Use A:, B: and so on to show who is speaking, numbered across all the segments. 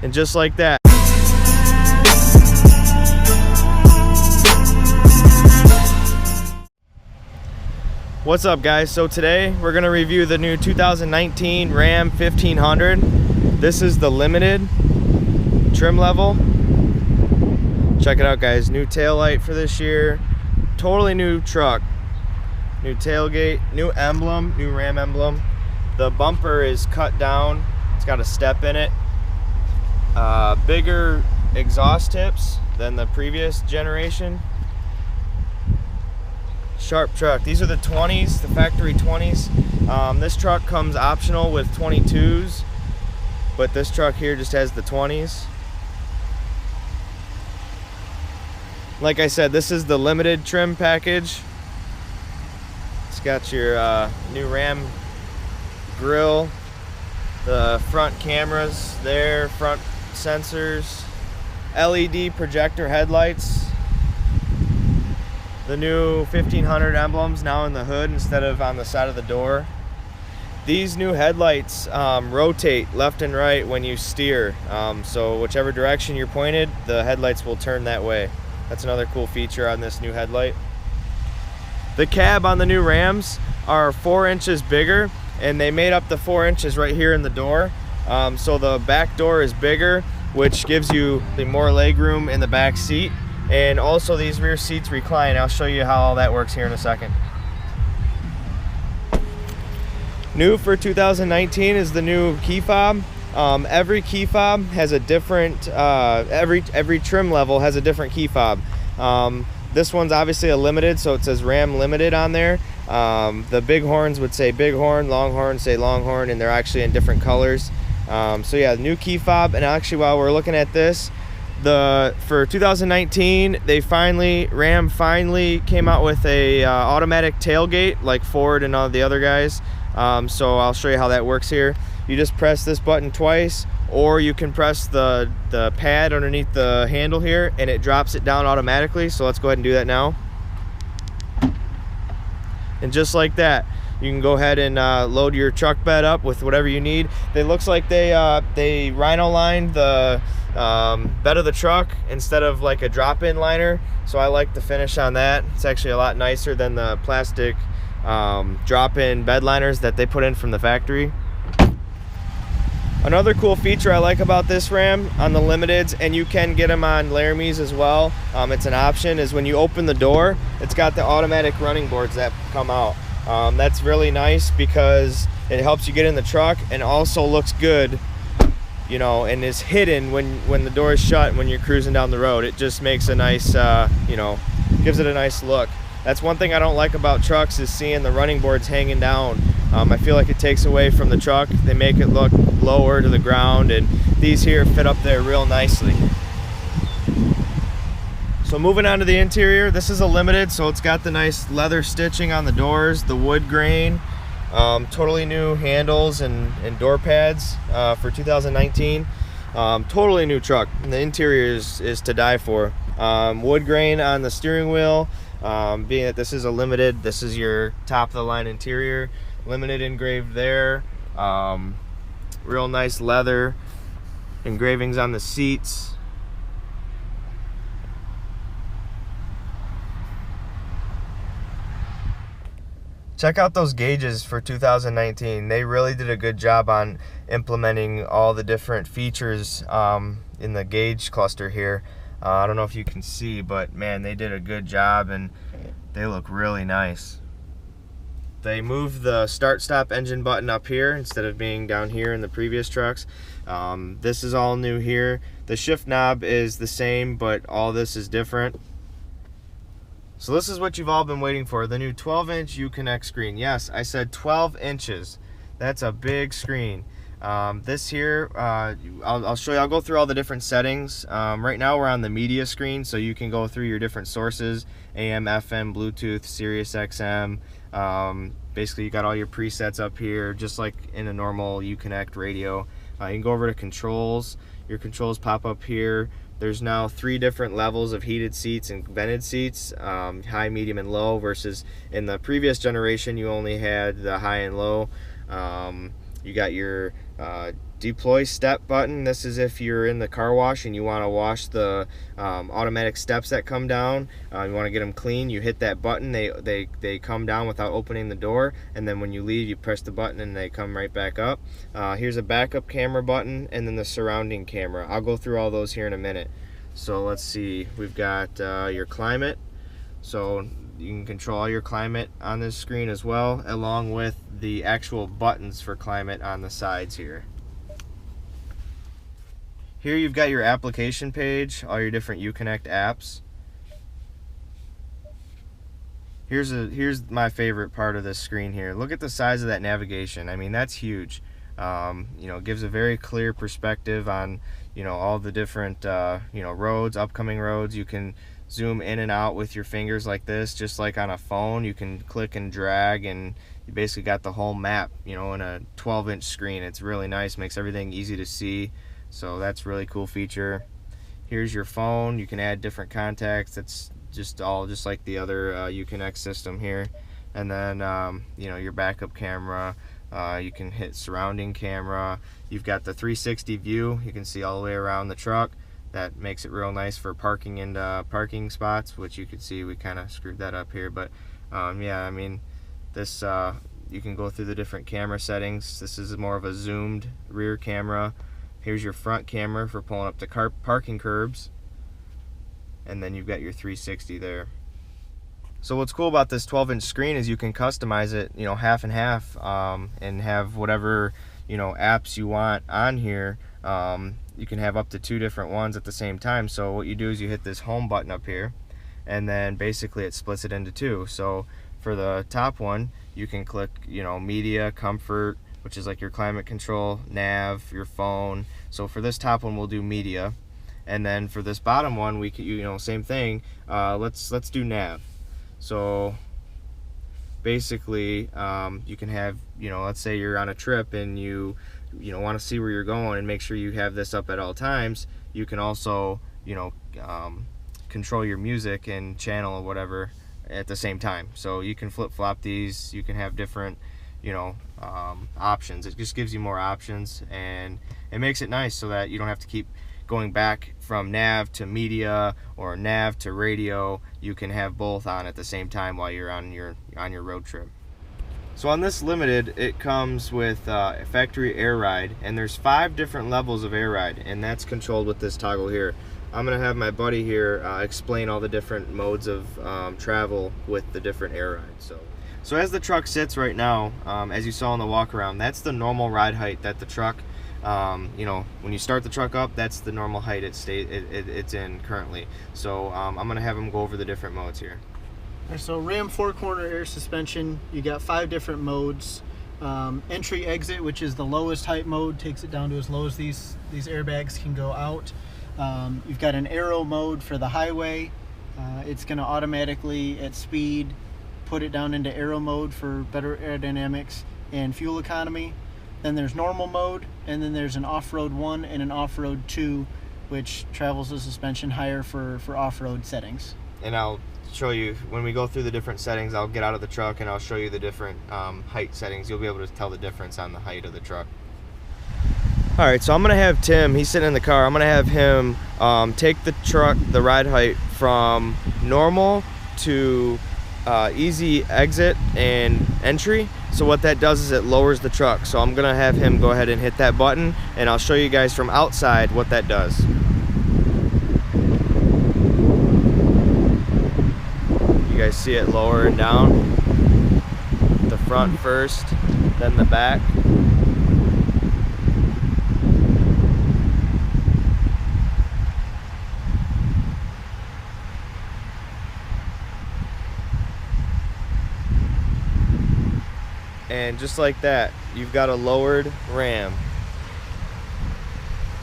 A: And just like that. What's up, guys? So today we're going to review the new 2019 Ram 1500. This is the limited trim level. Check it out, guys. New tail light for this year. Totally new truck. New tailgate, new emblem, new Ram emblem. The bumper is cut down. It's got a step in it. Bigger exhaust tips than the previous generation. Sharp truck. These are the 20s, the factory 20s. This truck comes optional with 22s, but this truck here just has the 20s. Like I said, this is the limited trim package. It's got your new Ram grill, the front cameras there, front sensors, LED projector headlights, the new 1500 emblems now in the hood instead of on the side of the door. These new headlights rotate left and right when you steer, so whichever direction you're pointed, the headlights will turn that way. That's another cool feature on this new headlight. The cab on the new Rams are 4 inches bigger, and they made up the 4 inches right here in the door. So the back door is bigger, which gives you more leg room in the back seat. And also these rear seats recline. I'll show you how all that works here in a second. New for 2019 is the new key fob. Every key fob has a different, every trim level has a different key fob. This one's obviously a limited, so it says Ram Limited on there. The big horns would say Bighorn, Longhorn say Longhorn, and they're actually in different colors. So yeah, new key fob. And actually, while we're looking at this, for 2019, Ram finally came out with a automatic tailgate like Ford and all the other guys. So I'll show you how that works here. You just press this button twice, or you can press the pad underneath the handle here and it drops it down automatically. So let's go ahead and do that now. And just like that, you can go ahead and load your truck bed up with whatever you need. It looks like they rhino lined the bed of the truck instead of like a drop-in liner. So I like the finish on that. It's actually a lot nicer than the plastic drop-in bed liners that they put in from the factory. Another cool feature I like about this Ram on the limiteds, and you can get them on Laramies as well, it's an option, is when you open the door, it's got the automatic running boards that come out. That's really nice because it helps you get in the truck and also looks good, you know, and is hidden when the door is shut when you're cruising down the road. It just makes a nice, you know, gives it a nice look. That's one thing I don't like about trucks, is seeing the running boards hanging down. I feel like it takes away from the truck. They make it look lower to the ground, and these here fit up there real nicely. So moving on to the interior, this is a limited, so it's got the nice leather stitching on the doors, the wood grain, totally new handles and door pads for 2019. Totally new truck. And the interior is to die for. Wood grain on the steering wheel. Being that this is a limited, this is your top of the line interior. Limited engraved there. Real nice leather engravings on the seats. Check out those gauges for 2019. They really did a good job on implementing all the different features in the gauge cluster here. I don't know if you can see, but man, they did a good job and they look really nice. They moved the start-stop engine button up here instead of being down here in the previous trucks. This is all new here. The shift knob is the same, but all this is different. So this is what you've all been waiting for, the new 12-inch Uconnect screen. Yes, I said 12 inches. That's a big screen. This here, I'll show you, I'll go through all the different settings. Right now we're on the media screen, so you can go through your different sources, AM, FM, Bluetooth, Sirius XM. Basically you got all your presets up here, just like in a normal Uconnect radio. You can go over to controls. Your controls pop up here. There's now 3 different levels of heated seats and vented seats, high, medium, and low, versus in the previous generation you only had the high and low. You got your deploy step button. This is if you're in the car wash and you want to wash the automatic steps that come down. You want to get them clean, you hit that button, they come down without opening the door, and then when you leave you press the button and they come right back up. Here's a backup camera button, and then the surrounding camera. I'll go through all those here in a minute. So let's see, we've got your climate, so you can control all your climate on this screen as well, along with the actual buttons for climate on the sides here. Here you've got your application page, all your different Uconnect apps. Here's my favorite part of this screen here. Look at the size of that navigation. I mean, that's huge. You know, it gives a very clear perspective on, you know, all the different you know, roads, upcoming roads. You can zoom in and out with your fingers like this, just like on a phone. You can click and drag, and you basically got the whole map, you know, in a 12-inch screen. It's really nice, makes everything easy to see. So that's a really cool feature. Here's your phone. You can add different contacts. It's just like the other Uconnect system here. And then you know, your backup camera. You can hit surrounding camera. You've got the 360 view. You can see all the way around the truck. That makes it real nice for parking and parking spots, which you can see we kind of screwed that up here. But yeah, I mean, this you can go through the different camera settings. This is more of a zoomed rear camera. Here's your front camera for pulling up the parking curbs, and then you've got your 360 there. So what's cool about this 12-inch screen is you can customize it, you know, half and half, and have whatever, you know, apps you want on here. You can have up to 2 different ones at the same time. So what you do is you hit this home button up here, and then basically it splits it into 2. So for the top one, you can click, you know, media, comfort, which is like your climate control, nav, your phone. So for this top one, we'll do media, and then for this bottom one, we could, you know, same thing. Let's do nav. So basically, you can have, you know, let's say you're on a trip and you know, want to see where you're going and make sure you have this up at all times. You can also, you know, control your music and channel or whatever at the same time. So you can flip-flop these. You can have different, you know, options. It just gives you more options, and it makes it nice so that you don't have to keep going back from nav to media or nav to radio. You can have both on at the same time while you're on your road trip. So on this Limited, it comes with a factory air ride, and there's 5 different levels of air ride, and that's controlled with this toggle here. I'm gonna have my buddy here explain all the different modes of travel with the different air rides. So as the truck sits right now, as you saw in the walk around, that's the normal ride height that the truck, you know, when you start the truck up, that's the normal height it's in currently. So I'm gonna have him go over the different modes here.
B: So Ram 4-corner air suspension, you got 5 different modes. Entry exit, which is the lowest height mode, takes it down to as low as these airbags can go out. You've got an aero mode for the highway. It's going to automatically at speed put it down into aero mode for better aerodynamics and fuel economy. Then there's normal mode, and then there's an off-road 1 and an off-road 2, which travels the suspension higher for off-road settings.
A: And I'll show you, when we go through the different settings, I'll get out of the truck and I'll show you the different height settings. You'll be able to tell the difference on the height of the truck. Alright, so I'm going to have Tim, he's sitting in the car, I'm going to have him take the truck, the ride height from normal to easy exit and entry. So what that does is it lowers the truck. So I'm going to have him go ahead and hit that button, and I'll show you guys from outside what that does. You guys see it lower and down. The front first, then the back. And just like that, you've got a lowered Ram.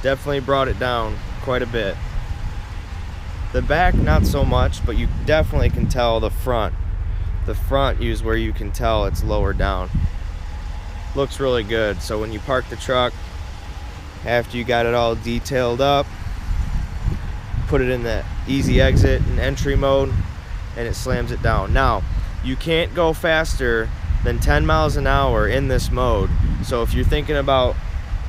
A: Definitely brought it down quite a bit. The back, not so much, but you definitely can tell the front. The front is where you can tell it's lower down. Looks really good. So when you park the truck, after you got it all detailed up, put it in the easy exit and entry mode, and it slams it down. Now, you can't go faster than 10 miles an hour in this mode. So if you're thinking about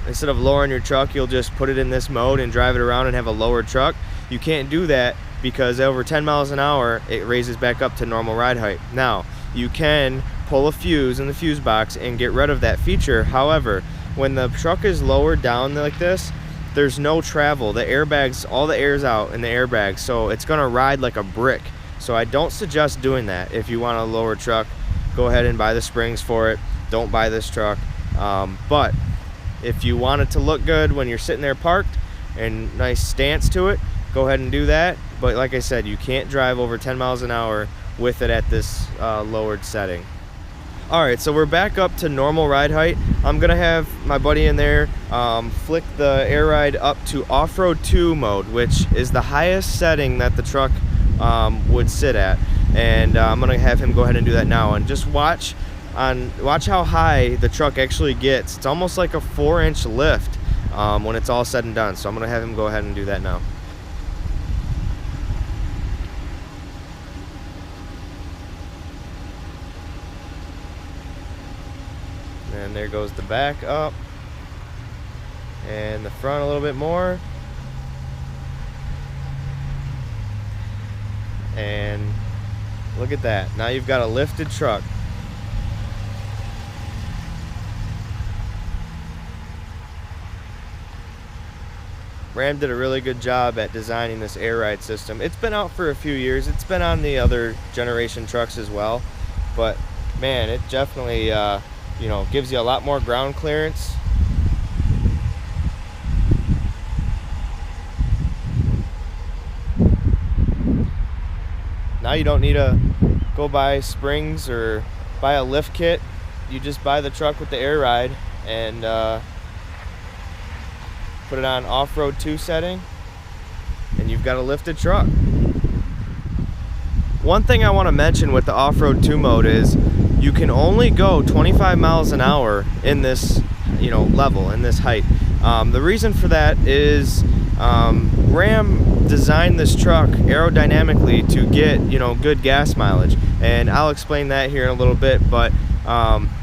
A: instead of lowering your truck, you'll just put it in this mode and drive it around and have a lower truck. You can't do that because over 10 miles an hour, it raises back up to normal ride height. Now, you can pull a fuse in the fuse box and get rid of that feature. However, when the truck is lowered down like this, there's no travel. The airbags, all the air's out in the airbags, so it's gonna ride like a brick. So I don't suggest doing that. If you want a lower truck, go ahead and buy the springs for it. Don't buy this truck. But if you want it to look good when you're sitting there parked and nice stance to it, go ahead and do that. But like I said, you can't drive over 10 miles an hour with it at this lowered setting. All right, so we're back up to normal ride height. I'm gonna have my buddy in there flick the air ride up to off-road 2 mode, which is the highest setting that the truck would sit at. And I'm gonna have him go ahead and do that now. And just watch how high the truck actually gets. It's almost like a 4-inch lift when it's all said and done. So I'm gonna have him go ahead and do that now. And there goes the back up, and the front a little bit more, and look at that. Now you've got a lifted truck. Ram did a really good job at designing this air ride system. It's been out for a few years. It's been on the other generation trucks as well, but man, it definitely you know, gives you a lot more ground clearance. Now you don't need to go buy springs or buy a lift kit. You just buy the truck with the air ride and put it on off-road 2 setting, and you've got a lifted truck. One thing I want to mention with the off-road 2 mode is you can only go 25 miles an hour in this, you know, level, in this height. The reason for that is Ram designed this truck aerodynamically to get, you know, good gas mileage, and I'll explain that here in a little bit. But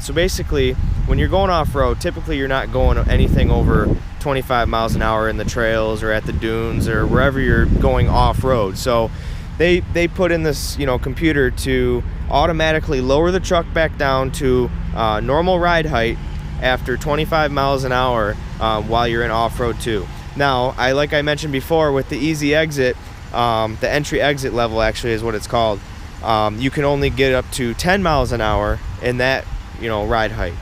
A: so basically, when you're going off-road, typically you're not going anything over 25 miles an hour in the trails or at the dunes or wherever you're going off-road. So they put in this, you know, computer to automatically lower the truck back down to normal ride height after 25 miles an hour while you're in off-road 2. Now, like I mentioned before, with the easy exit, the entry exit level actually is what it's called, you can only get up to 10 miles an hour in that, you know, ride height.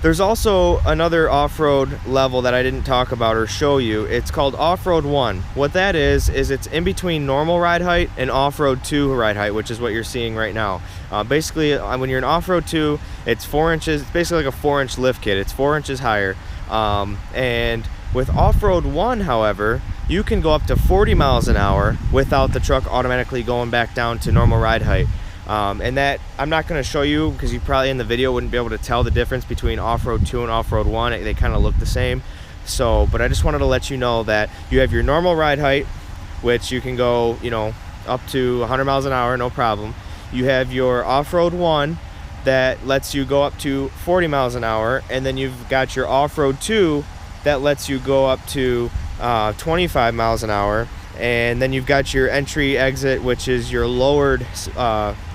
A: There's also another off-road level that I didn't talk about or show you. It's called Off-Road 1. What that is it's in between normal ride height and Off-Road 2 ride height, which is what you're seeing right now. Basically, when you're in Off-Road 2, it's 4 inches. It's basically like a 4-inch lift kit. It's 4 inches higher. And with Off-Road 1, however, you can go up to 40 miles an hour without the truck automatically going back down to normal ride height. And that I'm not going to show you because you probably in the video wouldn't be able to tell the difference between Off-Road 2 and Off-Road 1. They kind of look the same. So, but I just wanted to let you know that you have your normal ride height, which you can go, you know, up to 100 miles an hour, no problem. You have your Off-Road 1 that lets you go up to 40 miles an hour, and then you've got your Off-Road 2 that lets you go up to 25 miles an hour. And then you've got your entry exit, which is your lowered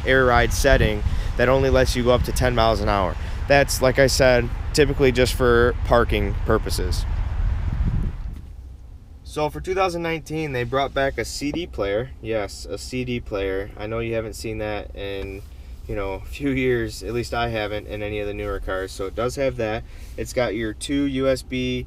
A: air ride setting that only lets you go up to 10 miles an hour. That's, like I said, typically just for parking purposes. So for 2019, they brought back a CD player. Yes, a CD player. I know you haven't seen that in, you know, a few years. At least I haven't in any of the newer cars. So it does have that. It's got your 2 USB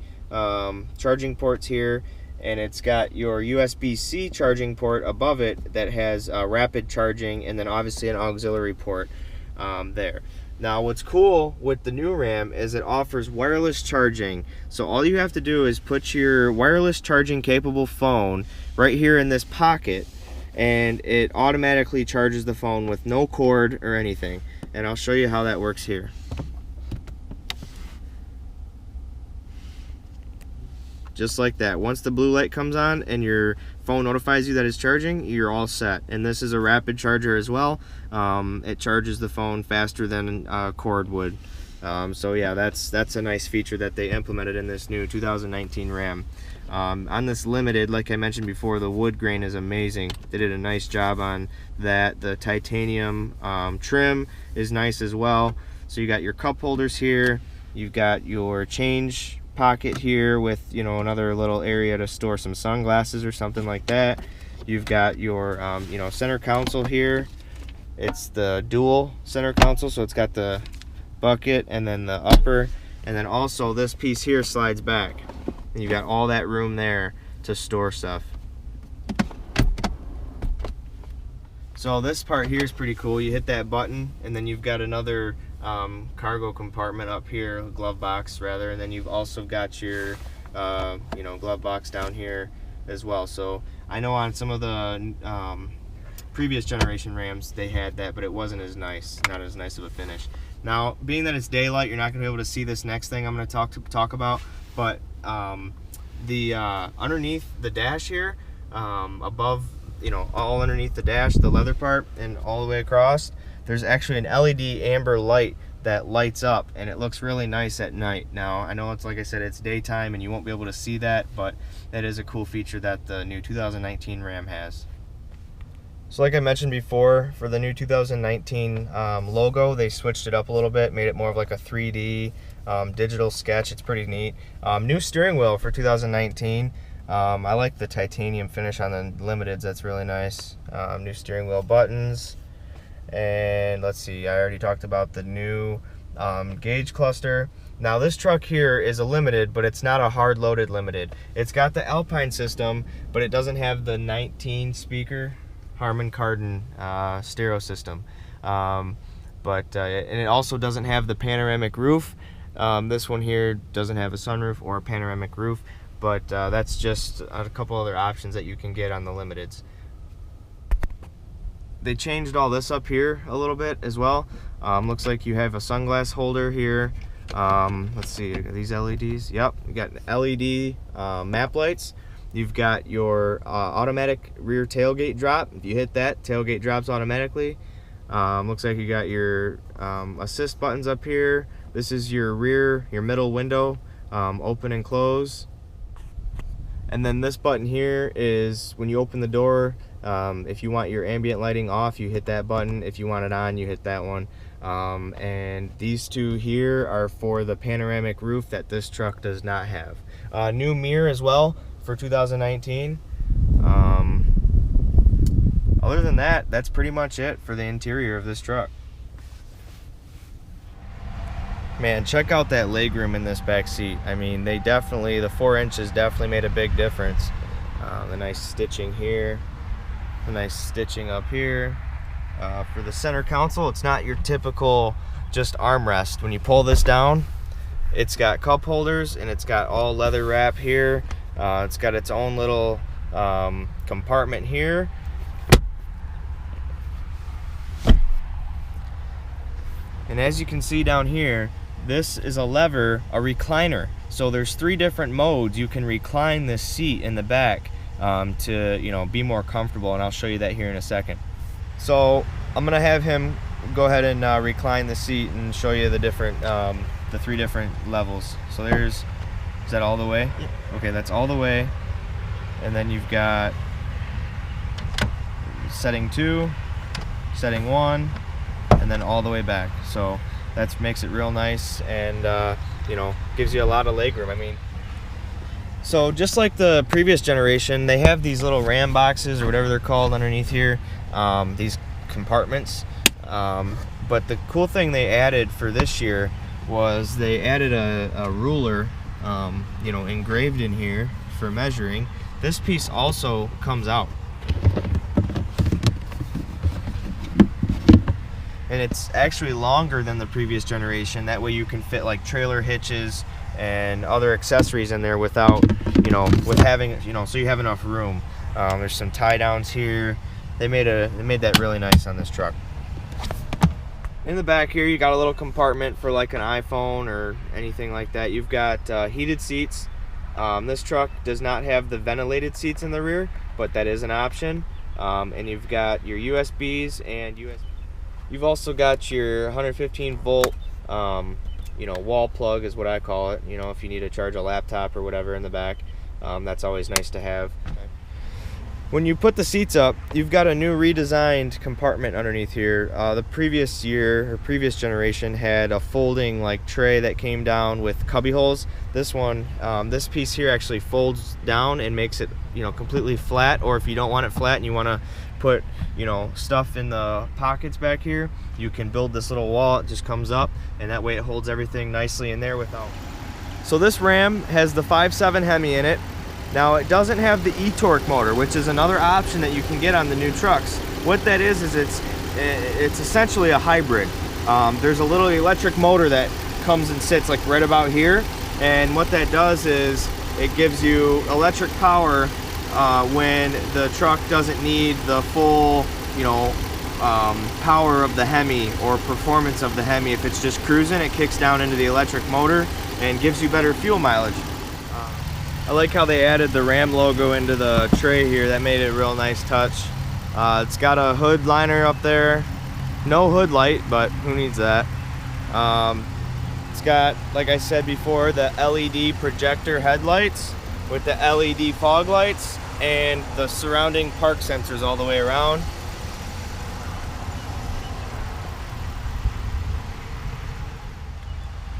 A: charging ports here, and it's got your USB-C charging port above it that has rapid charging, and then obviously an auxiliary port there. Now what's cool with the new Ram is it offers wireless charging. So all you have to do is put your wireless charging capable phone right here in this pocket, and it automatically charges the phone with no cord or anything. And I'll show you how that works here. Just like that. Once the blue light comes on and your phone notifies you that it's charging, you're all set. And this is a rapid charger as well. It charges the phone faster than a cord would. So yeah, that's a nice feature that they implemented in this new 2019 Ram. On this Limited, like I mentioned before, the wood grain is amazing. They did a nice job on that. The titanium trim is nice as well. So you got your cup holders here, you've got your change pocket here with, you know, another little area to store some sunglasses or something like that. You've got your you know, center console here. It's the dual center console, so it's got the bucket and then the upper, and then also this piece here slides back, and you got all that room there to store stuff. So this part here is pretty cool. You hit that button and then you've got another cargo compartment up here, glove box rather, and then you've also got your you know, glove box down here as well. So I know on some of the previous generation Rams they had that, but it wasn't as nice, not as nice of a finish. Now, being that it's daylight, you're not going to be able to see this next thing I'm going to talk about, but the underneath the dash here, above, you know, all underneath the dash, the leather part, and all the way across, there's actually an LED amber light that lights up, and it looks really nice at night. Now, I know it's, like I said, it's daytime and you won't be able to see that, but that is a cool feature that the new 2019 Ram has. So like I mentioned before, for the new 2019 logo, they switched it up a little bit, made it more of like a 3D digital sketch. It's pretty neat. New steering wheel for 2019. I like the titanium finish on the Limiteds. That's really nice. New steering wheel buttons. And let's see, I already talked about the new gauge cluster. Now this truck here is a Limited, but it's not a hard loaded Limited. It's got the Alpine system, but it doesn't have the 19 speaker Harman Kardon stereo system, and it also doesn't have the panoramic roof. This one here doesn't have a sunroof or a panoramic roof, but that's just a couple other options that you can get on the Limiteds. They changed all this up here a little bit as well. Looks like you have a sunglass holder here. Let's see, are these LEDs? Yep, you got LED map lights. You've got your automatic rear tailgate drop. If you hit that, tailgate drops automatically. Looks like you got your assist buttons up here. This is your rear, your middle window, open and close. And then this button here is when you open the door, if you want your ambient lighting off, you hit that button. If you want it on, you hit that one. And these two here are for the panoramic roof that this truck does not have. New mirror as well for 2019. Other than that, that's pretty much it for the interior of this truck. Man, check out that legroom in this back seat. I mean, they definitely, the 4 inches definitely made a big difference. The nice stitching here, the nice stitching up here. For the center console, it's not your typical just armrest. When you pull this down, it's got cup holders and it's got all leather wrap here. It's got its own little compartment here. And as you can see down here, this is a lever, a recliner. So there's 3 different modes. You can recline this seat in the back to, you know, be more comfortable, and I'll show you that here in a second. So I'm gonna have him go ahead and recline the seat and show you the different, the 3 different levels. So there's, is that all the way?
B: Yep. Okay,
A: that's all the way. And then you've got setting 2, setting 1, and then all the way back. So that makes it real nice, and you know, gives you a lot of legroom. I mean, so just like the previous generation, they have these little Ram boxes or whatever they're called underneath here, these compartments. But the cool thing they added for this year was they added a ruler, you know, engraved in here for measuring. This piece also comes out, and it's actually longer than the previous generation. That way you can fit like trailer hitches and other accessories in there without, you know, with having, you know, so you have enough room. There's some tie downs here. They made that really nice on this truck. In the back here, you got a little compartment for like an iPhone or anything like that. You've got heated seats. This truck does not have the ventilated seats in the rear, but that is an option. And you've got your USBs and You've also got your 115 volt you know, wall plug is what I call it. You know, if you need to charge a laptop or whatever in the back, that's always nice to have. When you put the seats up, you've got a new redesigned compartment underneath here. The previous year or previous generation had a folding like tray that came down with cubby holes. This one, this piece here actually folds down and makes it, you know, completely flat. Or if you don't want it flat and you want to put, you know, stuff in the pockets back here, you can build this little wall. It just comes up, and that way it holds everything nicely in there without. So this Ram has the 5.7 Hemi in it. Now it doesn't have the e-torque motor, which is another option that you can get on the new trucks. What that is it's essentially a hybrid. There's a little electric motor that comes and sits like right about here, and what that does is it gives you electric power when the truck doesn't need the full, you know, power of the Hemi or performance of the Hemi. If it's just cruising, it kicks down into the electric motor and gives you better fuel mileage. I like how they added the Ram logo into the tray here. That made it a real nice touch. It's got a hood liner up there. No hood light, but who needs that? It's got, like I said before, the LED projector headlights with the LED fog lights and the surrounding park sensors all the way around.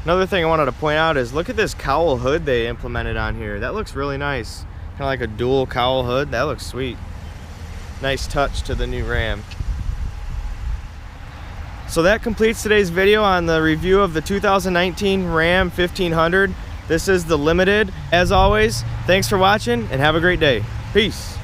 A: Another thing I wanted to point out is look at this cowl hood they implemented on here. That looks really nice. Kind of like a dual cowl hood. That looks sweet. Nice touch to the new Ram. So that completes today's video on the review of the 2019 Ram 1500. This is the Limited. As always, thanks for watching and have a great day. Peace.